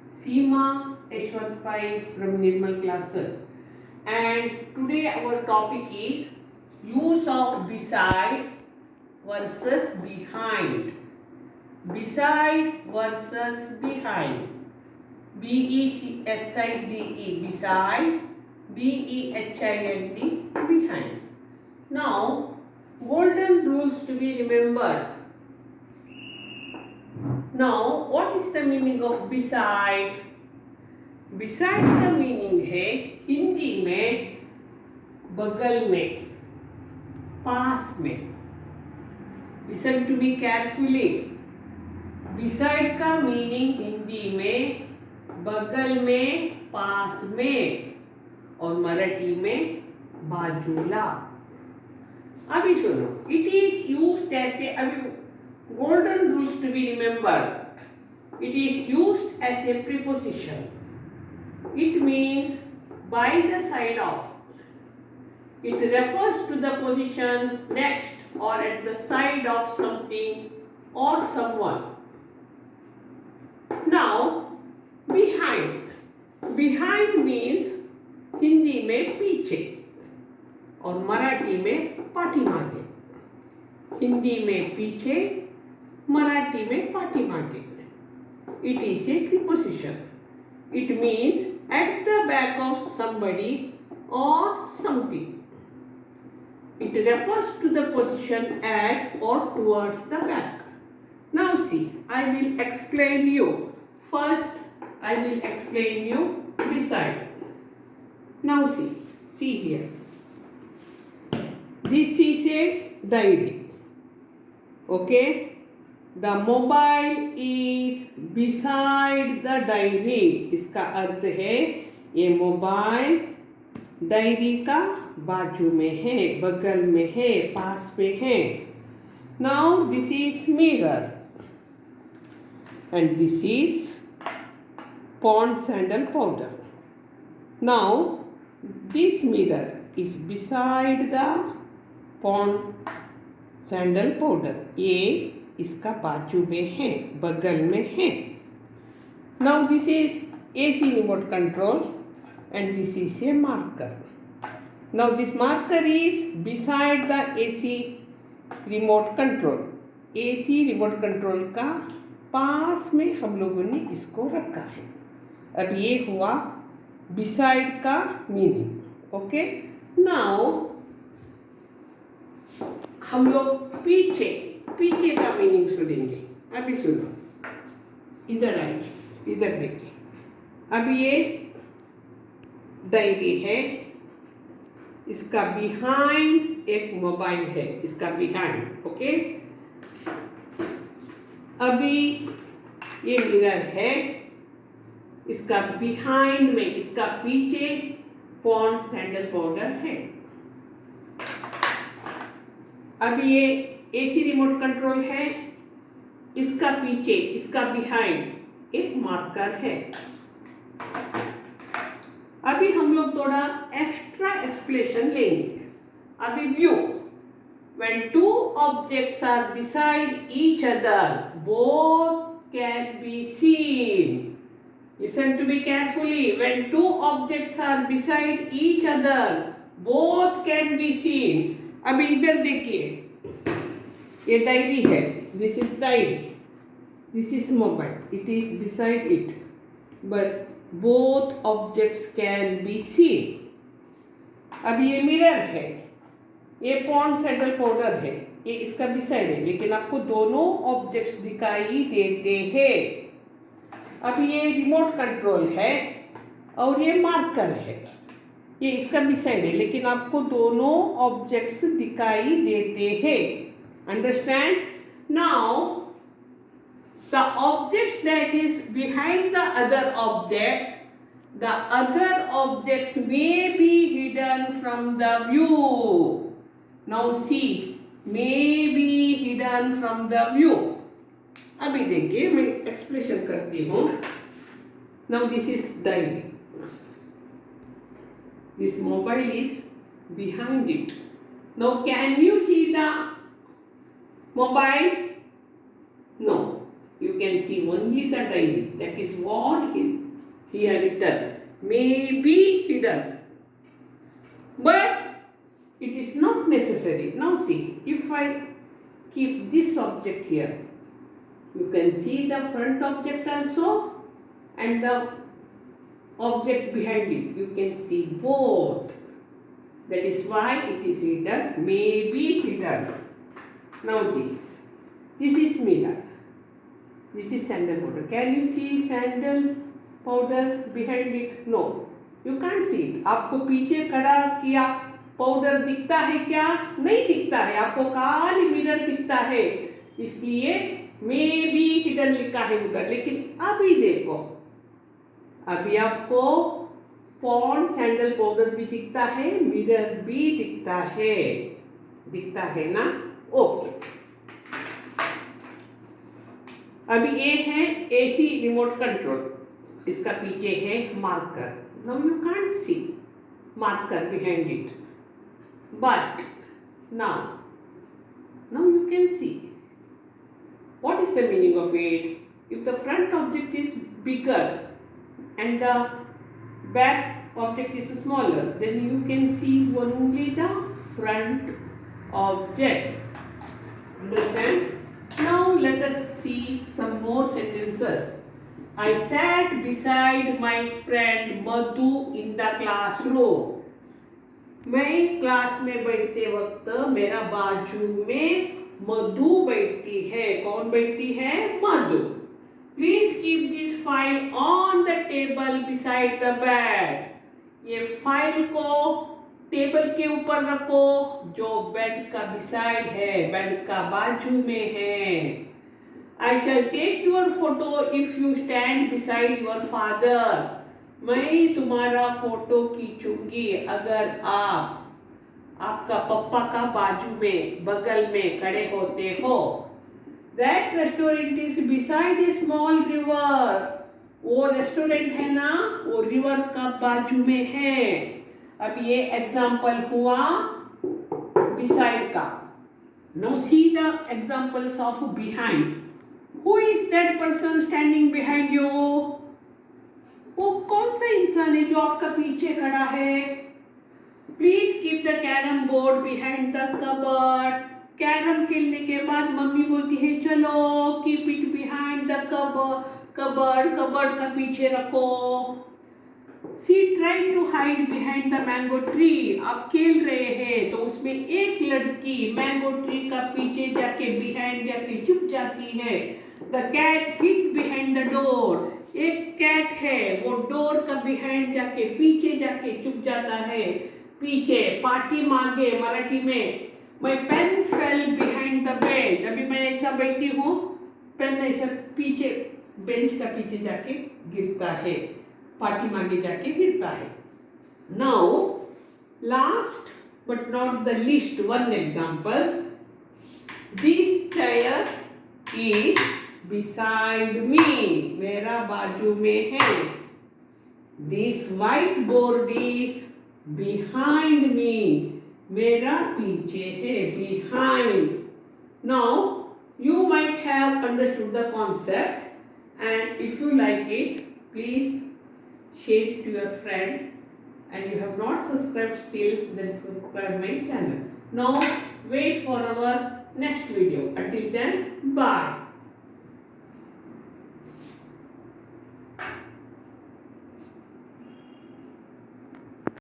Seema Yashwant Pai from Nirmal Classes, and today our topic is use of beside versus behind. Beside versus behind. BESIDE beside, BEHIND behind. Now, golden rules to be remembered. Now, what is the meaning of beside? Beside का meaning है हिंदी में बगल में, पास में. Listen to me carefully. Beside का meaning Hindi में बगल में, पास में, और मराठी में बाजूला. अभी सुनो, it is used as a, अभी golden rules to be remembered. It is used as a preposition. It means by the side of. It refers to the position next or at the side of something or someone. Now, behind. Behind means Hindi में पीछे और मराठी में पाठीमागे. हिंदी में पीछे, मराठी में पाठीमागे. It is a preposition. It means at the back of somebody or something. It refers to the position at or towards the back. Now see, I will explain you. First, I will explain you beside. Now see here. This is a diary. Okay? The mobile is beside the diary. इसका अर्थ है ये mobile diary का बाजू में है, बगल में है, पास में है. Now this is mirror and this is Pond's sandal powder. Now this mirror is beside the Pond sandal powder. ये इसका बाजू में है, बगल में है. Now this is AC remote control and this is a marker. Now this marker is beside the AC remote control. AC remote control का पास में हम लोगों ने इसको रखा है. अब ये हुआ beside का मीनिंग. ओके, नाउ हम लोग पीछे का मीनिंग सुनेंगे. अभी सुनो, इधर आइए, इधर देखिए. अभी ये डायरी है, इसका बिहाइंड एक मोबाइल है, इसका बिहाइंड. ओके, अभी ये मिरर है, इसका बिहाइंड में, इसका पीछे पॉन्ड सैंडल पाउडर है. अभी ये एसी रिमोट कंट्रोल है, इसका पीछे, इसका बिहाइंड एक मार्कर है. अभी हम लोग थोड़ा एक्स्ट्रा एक्सप्लेनेशन लेंगे. अभी view. When two objects are beside each other, both can be seen. Listen to me carefully. When two objects are beside each other, both can be seen. अभी इधर देखिए, ये डायरी है. This is diary. This is mobile. It is beside it. But both objects can be seen. अभी ये mirror है, ये pond sandal powder है, ये इसका बिसाइड है, लेकिन आपको दोनों ऑब्जेक्ट्स दिखाई देते हैं. अभी ये रिमोट कंट्रोल है और ये मार्कर है, ये इसका बिसाइड है, लेकिन आपको दोनों ऑब्जेक्ट्स दिखाई देते हैं. Understand? Now the objects that is behind the other objects, the other objects may be hidden from the view. Now see, may be hidden from the view. अभी देखिए, मैं एक्सप्लेनेशन करती हूँ. Now this is diary. This mobile is behind it. Now can you see the mobile? No. You You can see only the diary. That is what he had written. May be hidden. But it is not necessary. Now see, if I keep this object here, you can see the front object also and the object behind it. You can see both. That is why it is hidden, may be hidden. Now this is mirror. This is sandal powder. Can you see sandal powder behind it? No, you can't see it. आपको पीछे खड़ा किया powder दिखता है क्या? नहीं दिखता है. आपको खाली मिरर दिखता है. इसलिए मे बी हिडन लिखा है उधर. लेकिन अभी देखो, अभी आपको पॉन्ड सैंडल पाउडर भी दिखता है, मिरर भी दिखता है ना. ओके, अभी ये है एसी रिमोट कंट्रोल. इसका पीछे है marker. Now you can't see marker behind it, but now you can see. What is the meaning of it? If the front object is bigger and the back object is smaller, then you can see only the front object. Understand? Now let us see some more sentences. I sat beside my friend Madhu in the classroom. मैं class में बैठते वक्त मेरा बाजू में मधु बैठती है. कौन बैठती है? Madhu. Please keep this file on the table beside the bed. ये फाइल को टेबल के ऊपर रखो जो बेड का बिसाइड है, बेड का बाजू में है. I shall take your photo if you stand beside your father. मैं तुम्हारा फोटो खींचूंगी अगर आप आपका पप्पा का बाजू में बगल में खड़े होते हो. That restaurant is beside a small river. वो रेस्टोरेंट है ना, वो रिवर का बाजू में है. अब ये एग्जाम्पल हुआ beside का. Now see the examples of behind. Who is that person standing behind you? वो कौन सा इंसान है जो आपका पीछे खड़ा है? Please keep the carrom board behind the cupboard. Carrom खेलने के बाद मम्मी बोलती है चलो keep it behind the cupboard. Cupboard का पीछे रखो. She tried to hide behind the mango tree. आप खेल रहे हैं तो उसमें एक लड़की मैंगो ट्री का पीछे जाके बिहाइंड जाके छुप जाती है. The cat hid behind the door. एक कैट है वो डोर का बिहाइंड जाके पीछे जाके छुप जाता है. पीछे पार्टी मांगे मराठी में. My pen fell behind the bench. अभी मैं ऐसा बैठी हूँ, पेन ऐसा पीछे बेंच का पीछे जाके गिरता है, पार्टी मांगे जाके गिरता है. Now last but not the least, one example. This chair is beside me. मेरा बाजू में है. This whiteboard is behind me. मेरा पीछे है, behind. Now you might have understood the concept, and if you like it, please share it to your friends. And you have not subscribed still, then subscribe my channel. Now wait for our next video. Until then, bye.